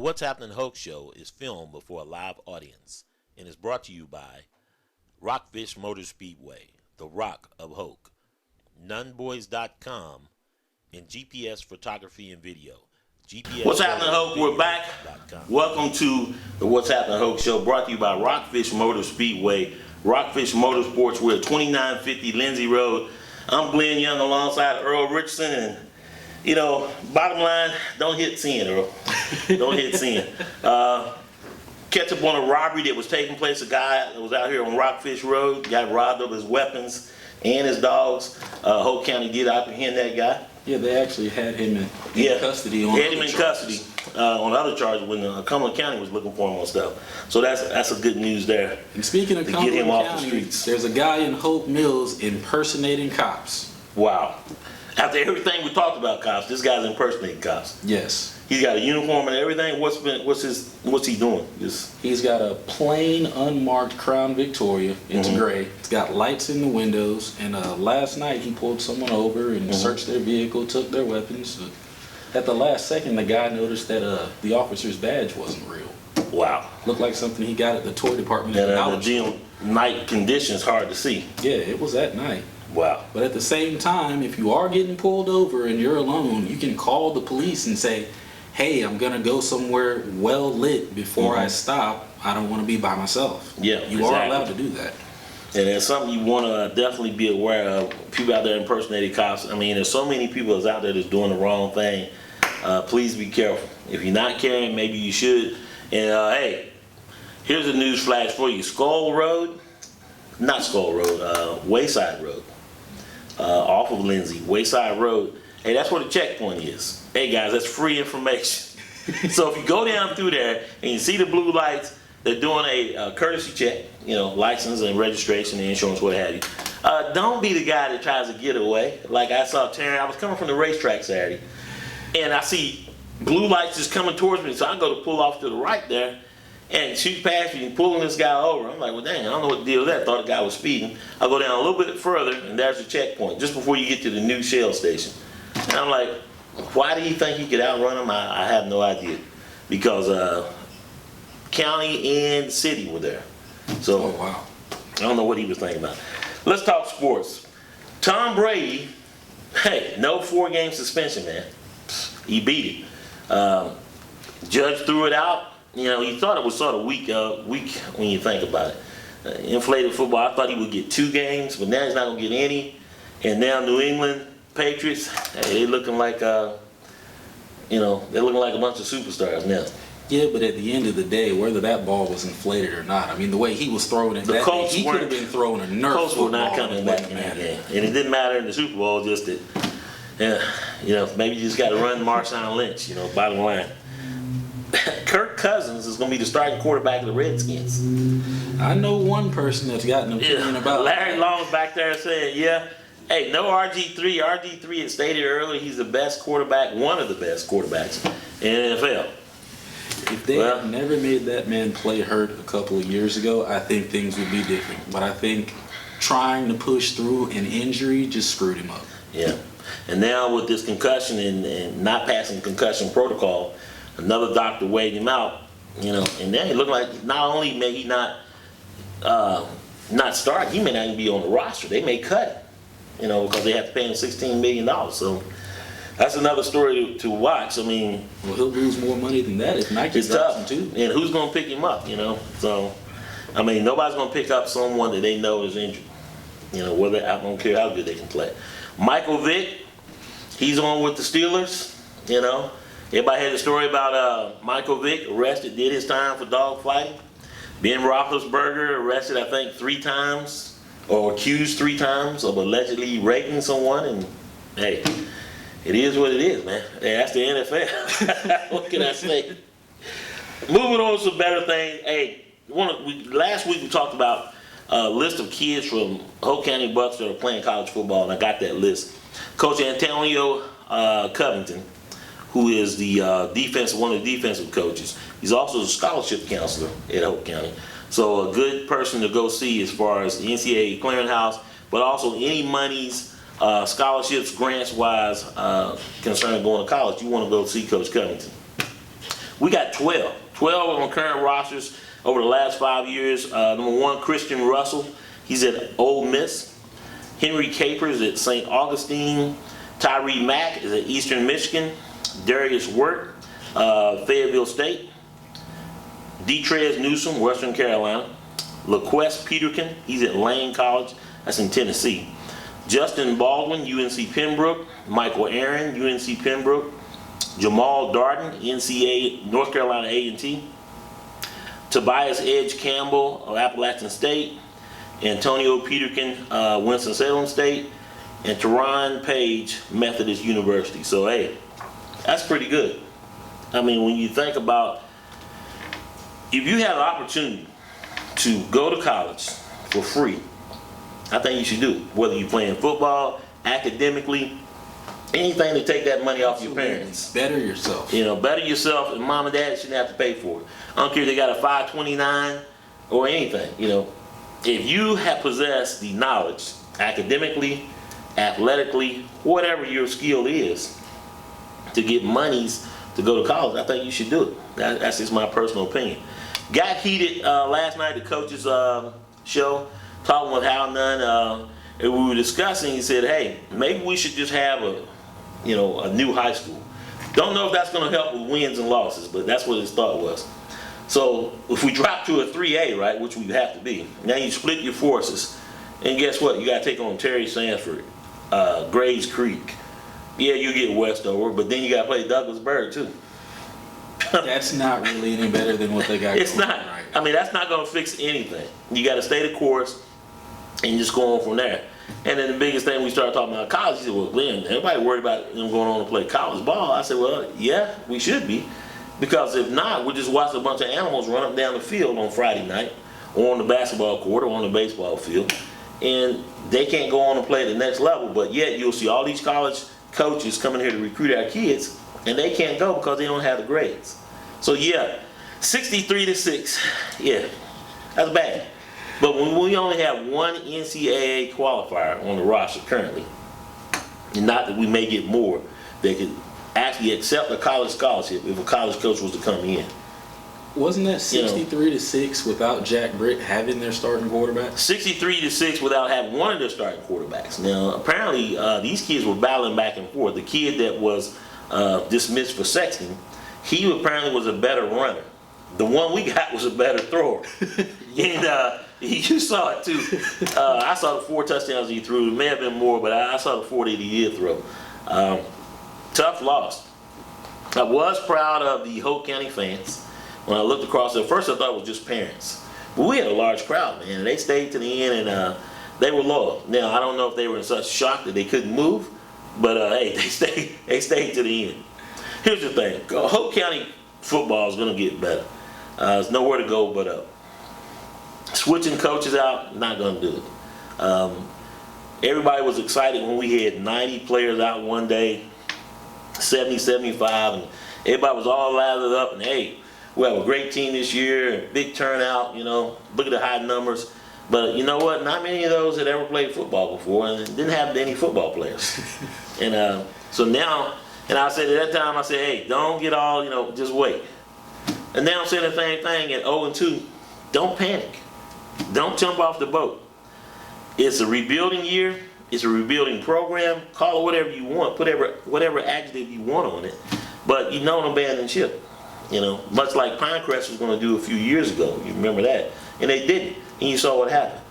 What's Happening Hoke Show is filmed before a live audience and is brought to you by Rockfish Motor Speedway, the Rock of Hoke, Nunboys.com, and GPS Photography and Video. What's happening, Hoke? We're back. Welcome to the What's Happening Hoke Show, brought to you by Rockfish Motor Speedway, Rockfish Motorsports. We're at 2950 Lindsay Road. I'm Glenn Young alongside Earl Richardson, and you know, bottom line, don't hit sin, Earl. Don't hit sin. Catch up on a robbery that was taking place. A guy that was out here on Rockfish Road got robbed of his weapons and his dogs. Hoke County did apprehend that guy. Yeah, they actually had him in custody. Had him in custody on other charges when Cumberland County was looking for him on stuff. So that's a good news there. And speaking of Cumberland County, there's a guy in Hope Mills impersonating cops. Wow. After everything we talked about cops, this guy's impersonating cops. Yes. He's got a uniform and everything. What's he doing? He's got a plain unmarked Crown Victoria. It's gray. It's got lights in the windows. And last night he pulled someone over and searched their vehicle, took their weapons. At the last second, the guy noticed that the officer's badge wasn't real. Wow. Looked like something he got at the toy department. And the night conditions hard to see. Yeah, it was at night. Wow. But at the same time, if you are getting pulled over and you're alone, you can call the police and say, hey, I'm going to go somewhere well lit before I stop. I don't want to be by myself. Yeah, you are allowed to do that. And it's something you want to definitely be aware of. People out there impersonating cops. I mean, there's so many people that's out there that's doing the wrong thing. Please be careful. If you're not carrying, maybe you should. And hey, here's a news flash for you. Wayside Road. Off of Lindsay, Wayside Road. Hey, that's where the checkpoint is. Hey guys, that's free information. So if you go down through there and you see the blue lights, they're doing a courtesy check, you know, license and registration and insurance, what have you. Don't be the guy that tries to get away. Like I saw Terry, I was coming from the racetrack Saturday, and I see blue lights just coming towards me, so I go to pull off to the right there and shoot past me and pulling this guy over. I'm like, well, dang, I don't know what the deal with that. I thought the guy was speeding. I go down a little bit further, and there's the checkpoint, just before you get to the new Shell station. And I'm like, why do you think he could outrun him? I have no idea. Because county and city were there. So, oh, wow. I don't know what he was thinking about. Let's talk sports. Tom Brady, hey, no 4-game suspension, man. He beat it. Judge threw it out. You know, he thought it was sort of weak when you think about it. Inflated football, I thought he would get 2 games, but now he's not going to get any. And now New England Patriots, hey, they're looking like, you know, they're looking like a bunch of superstars now. Yeah, but at the end of the day, whether that ball was inflated or not, I mean, the way he was throwing it, he could have been throwing a Nerf Colts football. were not coming back in that game. And it didn't matter in the Super Bowl, just that, yeah, you know, maybe you just got to run Marshawn Lynch, you know, bottom line. Kirk Cousins is going to be the starting quarterback of the Redskins. I know one person that's got an opinion about Larry Long's back there saying, yeah, hey, no RG3. RG3 had stated earlier he's the best quarterback, one of the best quarterbacks in the NFL. If they had never made that man play hurt a couple of years ago, I think things would be different. But I think trying to push through an injury just screwed him up. Yeah. And now with this concussion and not passing concussion protocol, another doctor weighed him out, you know, and then it looked like not only may he not start, he may not even be on the roster. They may cut him, you know, because they have to pay him $16 million. So that's another story to watch. I mean, well, he'll lose more money than that if Nike drops him too. And who's going to pick him up, you know? So, I mean, nobody's going to pick up someone that they know is injured. You know, I don't care how good they can play. Michael Vick, he's on with the Steelers, you know. Everybody had a story about Michael Vick arrested, did his time for dog fighting. Ben Roethlisberger arrested, I think, 3 times, or accused 3 times of allegedly raping someone. And hey, it is what it is, man. Hey, that's the NFL. What can I say? Moving on to some better things. Hey, last week we talked about a list of kids from Hoke County Bucks that are playing college football, and I got that list. Coach Antonio Covington, who is the one of the defensive coaches. He's also a scholarship counselor at Hoke County. So a good person to go see as far as the NCAA clearinghouse, but also any monies, scholarships, grants-wise, concerning going to college, you want to go see Coach Covington. We got 12. 12 on current rosters over the last 5 years. Number 1, Christian Russell. He's at Ole Miss. Henry Capers at St. Augustine. Tyree Mack is at Eastern Michigan. Darius Wirt, Fayetteville State. Detrez Newsome, Western Carolina. LaQuest Peterkin, he's at Lane College. That's in Tennessee. Justin Baldwin, UNC Pembroke. Michael Aaron, UNC Pembroke. Jamal Darden, NCAA, North Carolina A&T. Tobias Edge Campbell of Appalachian State. Antonio Peterkin, Winston-Salem State. And Teron Page, Methodist University. So, hey, that's pretty good. I mean, when you think about, if you have an opportunity to go to college for free, I think you should do it. Whether you're playing football, academically, anything to take that money off your parents. Better yourself. You know, better yourself, and mom and dad shouldn't have to pay for it. I don't care if they got a 529 or anything, you know. If you have possessed the knowledge, academically, athletically, whatever your skill is, to get monies to go to college, I think you should do it. That's just my personal opinion. Got heated last night at the coach's show, talking with Hal Nunn, and we were discussing. He said, "Hey, maybe we should just have a new high school." Don't know if that's going to help with wins and losses, but that's what his thought was. So if we drop to a 3A, right, which we have to be, now you split your forces, and guess what? You got to take on Terry Sanford, Grays Creek. Yeah, you get Westover, but then you got to play Douglasburg too. That's not really any better than what they got. It's not. Right. I mean, that's not going to fix anything. You got to stay the course and just go on from there. And then the biggest thing we started talking about college, he said, "Well, Glenn, everybody worried about them going on to play college ball." I said, "Well, yeah, we should be. Because if not, we'll just watch a bunch of animals run up down the field on Friday night, or on the basketball court, or on the baseball field. And they can't go on and play at the next level, but yet you'll see all these college coaches coming here to recruit our kids, and they can't go because they don't have the grades." So yeah, 63-6, yeah, that's bad. But when we only have one NCAA qualifier on the roster currently, and not that we may get more, they could actually accept a college scholarship if a college coach was to come in. Wasn't that 63-6 without Jack Britt having their starting quarterback? 63-6 without having one of their starting quarterbacks. Now, apparently, these kids were battling back and forth. The kid that was dismissed for sexting, he apparently was a better runner. The one we got was a better thrower. And you saw it too. I saw the 4 touchdowns he threw. It may have been more, but I saw the 4 that he did throw. Tough loss. I was proud of the Hoke County fans. When I looked across, at first I thought it was just parents. But we had a large crowd, man. And they stayed to the end, and they were loyal. Now, I don't know if they were in such shock that they couldn't move, but hey, they stayed to the end. Here's the thing. Hoke County football is going to get better. There's nowhere to go but up. Switching coaches out, not going to do it. Everybody was excited when we had 90 players out one day, 70, 75, and everybody was all lathered up, and hey, we have a great team this year, big turnout, look at the high numbers. But you know what? Not many of those had ever played football before and didn't have any football players. And so now, and I said at that time, I said, hey, don't get all, just wait. And now I'm saying the same thing at 0-2. Don't panic. Don't jump off the boat. It's a rebuilding year. It's a rebuilding program. Call it whatever you want. Put whatever adjective you want on it. But don't abandon ship. Much like Pinecrest was going to do a few years ago. You remember that. And they didn't. And you saw what happened.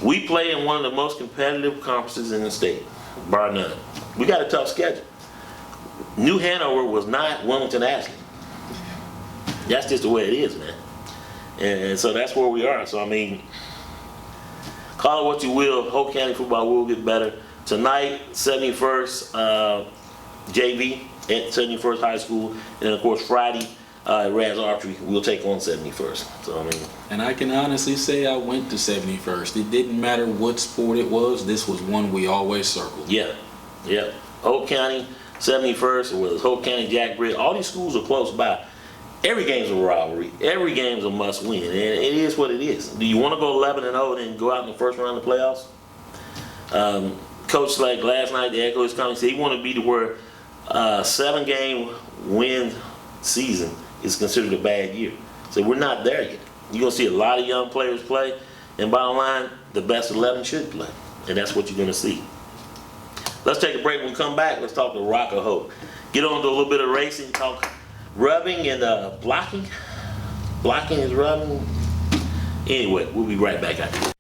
We play in one of the most competitive conferences in the state, bar none. We got a tough schedule. New Hanover was not Wilmington Ashley. That's just the way it is, man. And so that's where we are. So, I mean, call it what you will. Hoke County football will get better. Tonight, 71st JV at 71st High School. And then, of course, Friday, Raz Archery, we'll take on 71st. So, I mean. And I can honestly say I went to 71st. It didn't matter what sport it was. This was one we always circled. Yeah. Hoke County, 71st, or whether it's Hoke County, Jack Britt, all these schools are close by. Every game's a rivalry. Every game's a must-win, and it is what it is. Do you want to go 11-0 and go out in the first round of the playoffs? Coach, like last night, the Echo is coming. Said he wanted to be to where 7-game win season is considered a bad year. So we're not there yet. You're going to see a lot of young players play, and bottom line, the best 11 should play, and that's what you're going to see. Let's take a break. When we come back, let's talk to Rock or Hoke. Get on to a little bit of racing, talk rubbing and blocking. Blocking is rubbing. Anyway, we'll be right back after this.